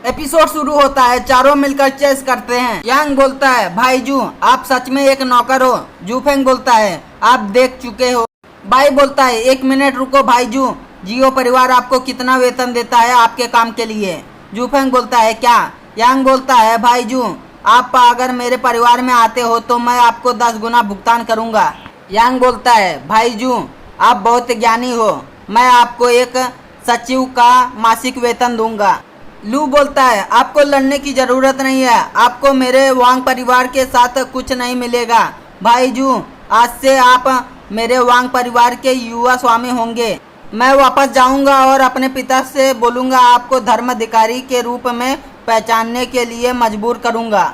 Episode शुरू होता है। चारों मिलकर चेस करते हैं। यांग बोलता है, भाई जू आप सच में एक नौकर हो। जूफेंग बोलता है, आप देख चुके हो। भाई बोलता है, एक मिनट रुको भाई जू, जियो परिवार आपको कितना वेतन देता है आपके काम के लिए? जूफेंग बोलता है, क्या? यांग बोलता है, भाई जू आप अगर मेरे परिवार में आते हो तो मैं आपको 10 गुना भुगतान करूंगा। यांग बोलता है, भाई जू आप बहुत ज्ञानी हो, मैं आपको एक सचिव का मासिक वेतन दूंगा। लू बोलता है, आपको लड़ने की जरूरत नहीं है, आपको मेरे वांग परिवार के साथ कुछ नहीं मिलेगा। भाई जू आज से आप मेरे वांग परिवार के युवा स्वामी होंगे। मैं वापस जाऊंगा और अपने पिता से बोलूंगा, आपको धर्माधिकारी के रूप में पहचानने के लिए मजबूर करूंगा।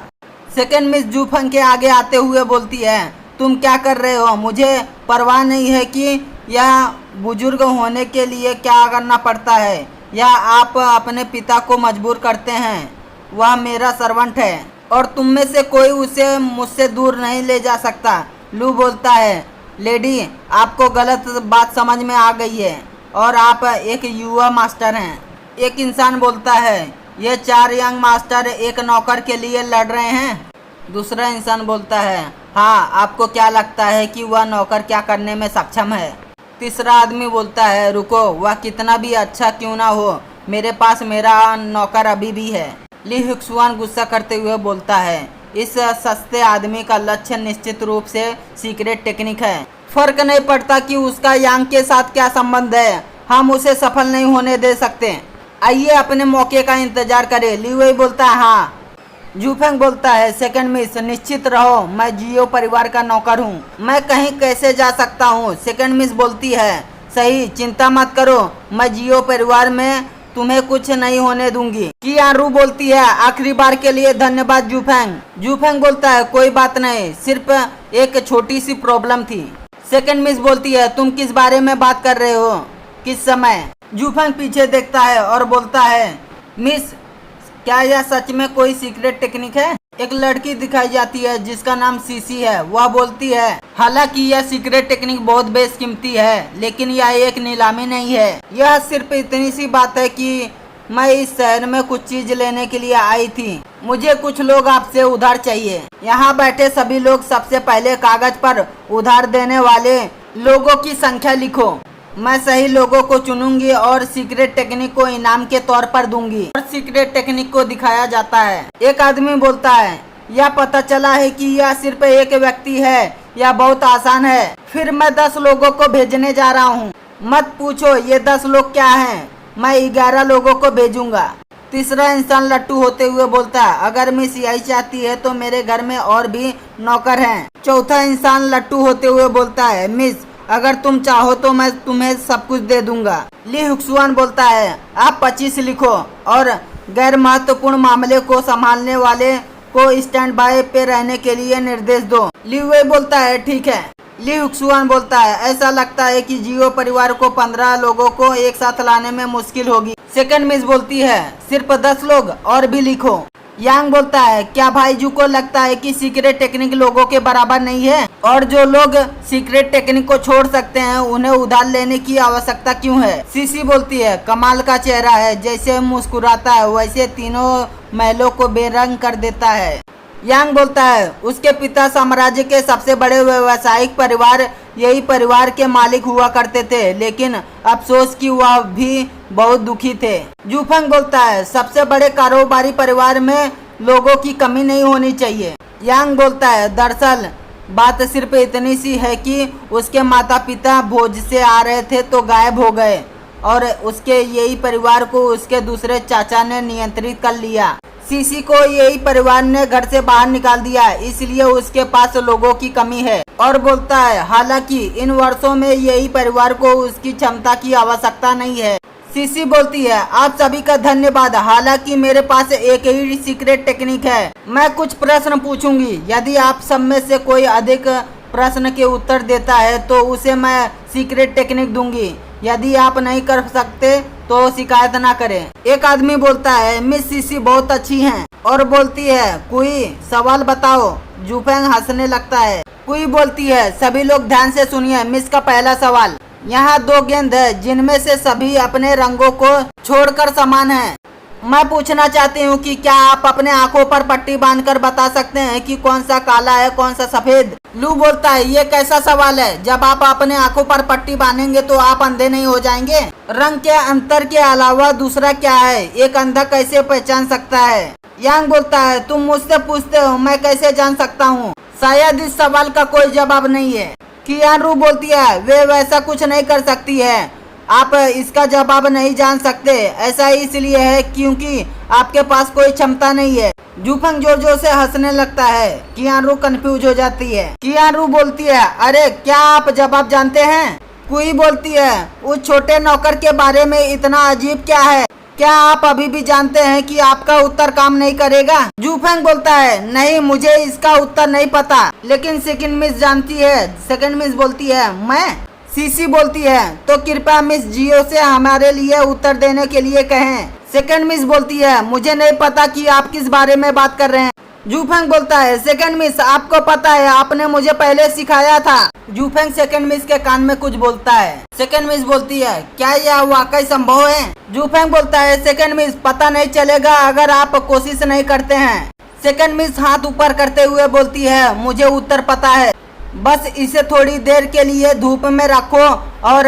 सेकंड मिस जूफेंग के आगे आते हुए बोलती है, तुम क्या कर रहे हो? मुझे परवाह नहीं है कि यह बुजुर्ग होने के लिए क्या करना पड़ता है, या आप अपने पिता को मजबूर करते हैं। वह मेरा सर्वेंट है और तुम में से कोई उसे मुझसे दूर नहीं ले जा सकता। लू बोलता है, लेडी आपको गलत बात समझ में आ गई है और आप एक युवा मास्टर हैं। एक इंसान बोलता है, ये 4 यंग मास्टर एक नौकर के लिए लड़ रहे हैं। दूसरा इंसान बोलता है, हाँ आपको क्या लगता है कि वह नौकर क्या करने में सक्षम है? तीसरा आदमी बोलता है, रुको, वह कितना भी अच्छा क्यों ना हो, मेरे पास मेरा नौकर अभी भी है। ली हुक्सुआन गुस्सा करते हुए बोलता है, इस सस्ते आदमी का लक्ष्य निश्चित रूप से सीक्रेट टेक्निक है। फर्क नहीं पड़ता कि उसका यांग के साथ क्या संबंध है, हम उसे सफल नहीं होने दे सकते। आइए अपने मौके का इंतजार करें। ली वेई बोलता है, हाँ। जूफेंग बोलता है, सेकंड मिस निश्चित रहो, मैं जियो परिवार का नौकर हूँ, मैं कहीं कैसे जा सकता हूँ? सेकंड मिस बोलती है, सही, चिंता मत करो, मैं जियो परिवार में तुम्हें कुछ नहीं होने दूंगी। की आरू बोलती है, आखिरी बार के लिए धन्यवाद जूफेंग। जूफेंग बोलता है, कोई बात नहीं, सिर्फ एक छोटी सी प्रॉब्लम थी। सेकंड मिस बोलती है, तुम किस बारे में बात कर रहे हो, किस समय? जूफेंग पीछे देखता है और बोलता है, मिस क्या यह सच में कोई सीक्रेट टेक्निक है? एक लड़की दिखाई जाती है जिसका नाम सीसी है। वह बोलती है, हालांकि यह सीक्रेट टेक्निक बहुत बेशकीमती है, लेकिन यह एक नीलामी नहीं है। यह सिर्फ इतनी सी बात है कि मैं इस शहर में कुछ चीज लेने के लिए आई थी। मुझे कुछ लोग आपसे उधार चाहिए। यहाँ बैठे सभी लोग सबसे पहले कागज पर उधार देने वाले लोगों की संख्या लिखो। मैं सही लोगों को चुनूंगी और सीक्रेट टेक्निक को इनाम के तौर पर दूंगी। और सीक्रेट टेक्निक को दिखाया जाता है। एक आदमी बोलता है, यह पता चला है कि यह सिर्फ एक व्यक्ति है, यह बहुत आसान है। फिर मैं 10 लोगों को भेजने जा रहा हूँ। मत पूछो ये 10 लोग क्या हैं, मैं 11 लोगों को भेजूंगा। तीसरा इंसान लट्टू होते हुए बोलता है, अगर मिस यही चाहती है तो मेरे घर में और भी नौकर हैं। चौथा इंसान लट्टू होते हुए बोलता है, मिस अगर तुम चाहो तो मैं तुम्हें सब कुछ दे दूंगा। ली हुक्सुआन बोलता है, आप 25 लिखो और गैर महत्वपूर्ण मामले को संभालने वाले को स्टैंड बाय पे रहने के लिए निर्देश दो। ली वेई बोलता है, ठीक है। ली हुक्सुआन बोलता है, ऐसा लगता है कि जियो परिवार को 15 लोगों को एक साथ लाने में मुश्किल होगी। सेकंड मिस बोलती है, सिर्फ 10 लोग और भी लिखो। यांग बोलता है, क्या भाई जू को लगता है कि सीक्रेट टेक्निक लोगों के बराबर नहीं है? और जो लोग सीक्रेट टेक्निक को छोड़ सकते हैं उन्हें उधार लेने की आवश्यकता क्यों है? सीसी बोलती है, कमाल का चेहरा है, जैसे मुस्कुराता है वैसे तीनों महलों को बेरंग कर देता है। यांग बोलता है, उसके पिता साम्राज्य के सबसे बड़े व्यावसायिक परिवार यही परिवार के मालिक हुआ करते थे, लेकिन अफसोस कि वह भी बहुत दुखी थे। जूफेंग बोलता है, सबसे बड़े कारोबारी परिवार में लोगों की कमी नहीं होनी चाहिए। यांग बोलता है, दरअसल बात सिर्फ इतनी सी है कि उसके माता पिता भोज से आ रहे थे तो गायब हो गए और उसके यही परिवार को उसके दूसरे चाचा ने नियंत्रित कर लिया। सीसी को यही परिवार ने घर से बाहर निकाल दिया, इसलिए उसके पास लोगों की कमी है। और बोलता है, हालांकि इन वर्षों में यही परिवार को उसकी क्षमता की आवश्यकता नहीं है। सीसी बोलती है, आप सभी का धन्यवाद, हालांकि मेरे पास एक ही सीक्रेट टेक्निक है। मैं कुछ प्रश्न पूछूंगी, यदि आप सब में से कोई अधिक प्रश्न के उत्तर देता है तो उसे मैं सीक्रेट टेक्निक दूंगी। यदि आप नहीं कर सकते तो शिकायत ना करें। एक आदमी बोलता है, मिस सीसी बहुत अच्छी हैं। और बोलती है, कोई सवाल बताओ। जूफेंग हंसने लगता है। कोई बोलती है, सभी लोग ध्यान से सुनिए, मिस का पहला सवाल, यहाँ 2 गेंद है जिनमें से सभी अपने रंगों को छोड़कर समान हैं। मैं पूछना चाहती हूँ कि क्या आप अपने आंखों पर पट्टी बांधकर बता सकते हैं कि कौन सा काला है कौन सा सफेद? लू बोलता है, ये कैसा सवाल है? जब आप अपने आंखों पर पट्टी बांधेंगे तो आप अंधे नहीं हो जाएंगे? रंग के अंतर के अलावा दूसरा क्या है? एक अंधा कैसे पहचान सकता है? यांग बोलता है, तुम मुझसे पूछते हो, मैं कैसे जान सकता हूँ? शायद इस सवाल का कोई जवाब नहीं है। कियानरू बोलती है, वे वैसा कुछ नहीं कर सकती है। आप इसका जवाब नहीं जान सकते। ऐसा इसलिए है क्योंकि आपके पास कोई क्षमता नहीं है। जूफंग जोर जोर से हंसने लगता है। कियानरू कंफ्यूज हो जाती है। कियानरू बोलती है, अरे क्या आप जवाब जानते हैं? कुई बोलती है, उस छोटे नौकर के बारे में इतना अजीब क्या है? क्या आप अभी भी जानते हैं कि आपका उत्तर काम नहीं करेगा? जूफेंग बोलता है, नहीं, मुझे इसका उत्तर नहीं पता, लेकिन सेकंड मिस जानती है। सेकंड मिस बोलती है, मैं? सीसी बोलती है, तो कृपया मिस जियो से हमारे लिए उत्तर देने के लिए कहें। सेकंड मिस बोलती है, मुझे नहीं पता कि आप किस बारे में बात कर रहे हैं। जूफेंग बोलता है, सेकंड मिस, आपको पता है, आपने मुझे पहले सिखाया था। जूफेंग सेकंड मिस के कान में कुछ बोलता है। सेकंड मिस बोलती है, क्या यह वाकई संभव है? जूफेंग बोलता है, सेकंड मिस, पता नहीं चलेगा अगर आप कोशिश नहीं करते हैं। सेकंड मिस हाथ ऊपर करते हुए बोलती है, मुझे उत्तर पता है, बस इसे थोड़ी देर के लिए धूप में रखो और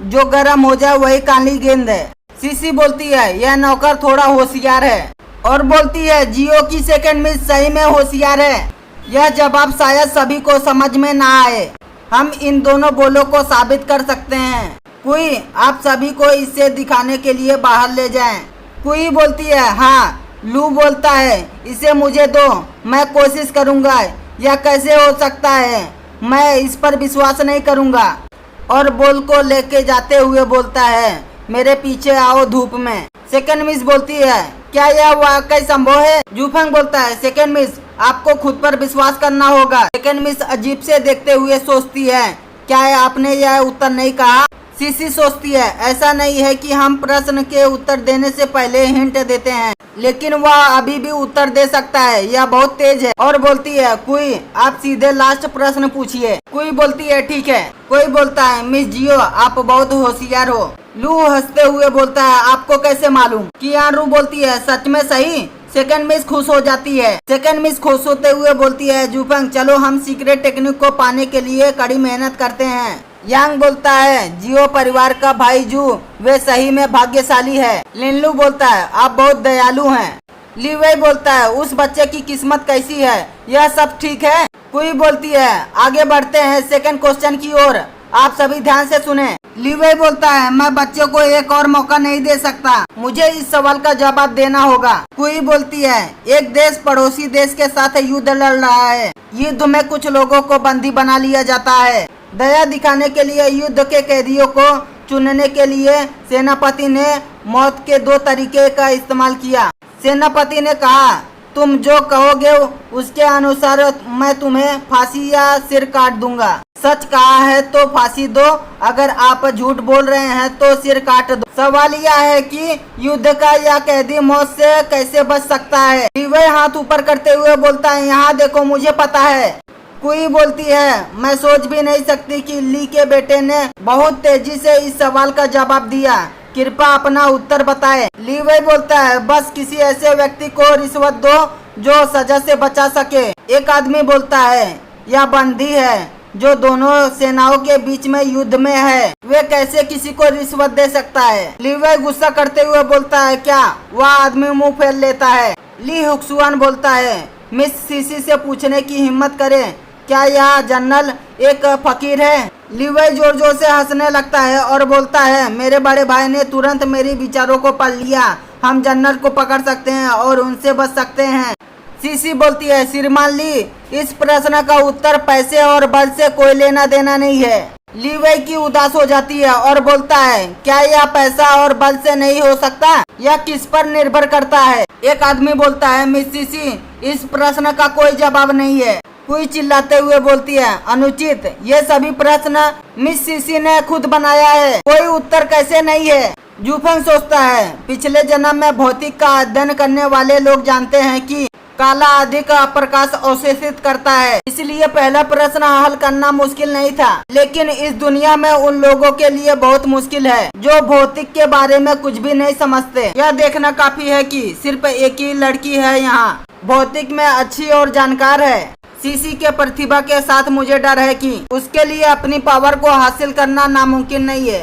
जो गर्म हो जाए वही काली गेंद है। सीसी बोलती है, यह नौकर थोड़ा होशियार है, और बोलती है, जियो की सेकंड मिस सही में होशियार है। यह जवाब शायद सभी को समझ में ना आए। हम इन दोनों बोलों को साबित कर सकते हैं। कुई, आप सभी को इसे दिखाने के लिए बाहर ले जाएं। कुई बोलती है, हाँ। लू बोलता है, इसे मुझे दो, मैं कोशिश करूँगा। यह कैसे हो सकता है? मैं इस पर विश्वास नहीं करूँगा। और बोल को लेके जाते हुए बोलता है, मेरे पीछे आओ धूप में। सेकंड मिस बोलती है, क्या यह वाकई संभव है? जूफेंग बोलता है, सेकंड मिस, आपको खुद पर विश्वास करना होगा। सेकंड मिस अजीब से देखते हुए सोचती है, क्या आपने यह उत्तर नहीं कहा? सीसी सोचती है, ऐसा नहीं है कि हम प्रश्न के उत्तर देने से पहले हिंट देते हैं, लेकिन वह अभी भी उत्तर दे सकता है, यह बहुत तेज है। और बोलती है, कोई, आप सीधे लास्ट प्रश्न पूछिए। कोई बोलती है, ठीक है। कोई बोलता है, मिस जियो, आप बहुत होशियार हो। लू हंसते हुए बोलता है, आपको कैसे मालूम? कियानरू बोलती है, सच में सही? सेकंड मिस खुश हो जाती है। सेकंड मिस खुश होते हुए बोलती है, जूफेंग, चलो हम सीक्रेट टेक्निक को पाने के लिए कड़ी मेहनत करते हैं। यांग बोलता है, जियो परिवार का भाई जू, वे सही में भाग्यशाली है। लिनलू बोलता है, आप बहुत दयालु हैं। लीवई बोलता है, उस बच्चे की किस्मत कैसी है? यह सब ठीक है? कुई बोलती है, आगे बढ़ते हैं सेकंड क्वेश्चन की ओर, आप सभी ध्यान से सुने। लीवई बोलता है, मैं बच्चे को एक और मौका नहीं दे सकता, मुझे इस सवाल का जवाब देना होगा। कुई बोलती है, एक देश पड़ोसी देश के साथ युद्ध लड़ रहा है। युद्ध में कुछ लोगों को बंदी बना लिया जाता है। दया दिखाने के लिए युद्ध के कैदियों को चुनने के लिए सेनापति ने मौत के दो तरीके का इस्तेमाल किया। सेनापति ने कहा, तुम जो कहोगे उसके अनुसार मैं तुम्हें फांसी या सिर काट दूंगा। सच कहा है तो फांसी दो, अगर आप झूठ बोल रहे हैं तो सिर काट दो। सवाल यह है कि युद्ध का यह कैदी मौत से कैसे बच सकता है? लीवई हाथ ऊपर करते हुए बोलता है, यहाँ देखो, मुझे पता है। कुई बोलती है, मैं सोच भी नहीं सकती कि ली के बेटे ने बहुत तेजी से इस सवाल का जवाब दिया, कृपया अपना उत्तर बताएं। लीवई बोलता है, बस किसी ऐसे व्यक्ति को रिश्वत दो जो सजा से बचा सके। एक आदमी बोलता है, यह बंदी है जो दोनों सेनाओं के बीच में युद्ध में है, वे कैसे किसी को रिश्वत दे सकता है? लीवई गुस्सा करते हुए बोलता है, क्या वह आदमी मुंह फेर लेता है? ली हुक्सुआन बोलता है, मिस सीसी से पूछने की हिम्मत करें, क्या यह जनरल एक फकीर है? लीवई जोर जोर से हंसने लगता है और बोलता है, मेरे बड़े भाई ने तुरंत मेरी विचारों को पढ़ लिया, हम जनरल को पकड़ सकते हैं और उनसे बच सकते हैं। सीसी बोलती है, श्रीमान ली, इस प्रश्न का उत्तर पैसे और बल से कोई लेना देना नहीं है। लीवई की उदास हो जाती है और बोलता है, क्या यह पैसा और बल से नहीं हो सकता? यह किस पर निर्भर करता है? एक आदमी बोलता है, मिस सीसी, इस प्रश्न का कोई जवाब नहीं है। कोई चिल्लाते हुए बोलती है, अनुचित, ये सभी प्रश्न मिस सीसी ने खुद बनाया है, कोई उत्तर कैसे नहीं है? जूफेंग सोचता है, पिछले जन्म में भौतिक का अध्ययन करने वाले लोग जानते हैं कि काला अधिक प्रकाश अवशोषित करता है, इसलिए पहला प्रश्न हल करना मुश्किल नहीं था। लेकिन इस दुनिया में उन लोगों के लिए बहुत मुश्किल है जो भौतिक के बारे में कुछ भी नहीं समझते। यह देखना काफी है कि सिर्फ एक ही लड़की है यहाँ भौतिक में अच्छी और जानकार है। सीसी के प्रतिभा के साथ मुझे डर है कि उसके लिए अपनी पावर को हासिल करना नामुमकिन नहीं है।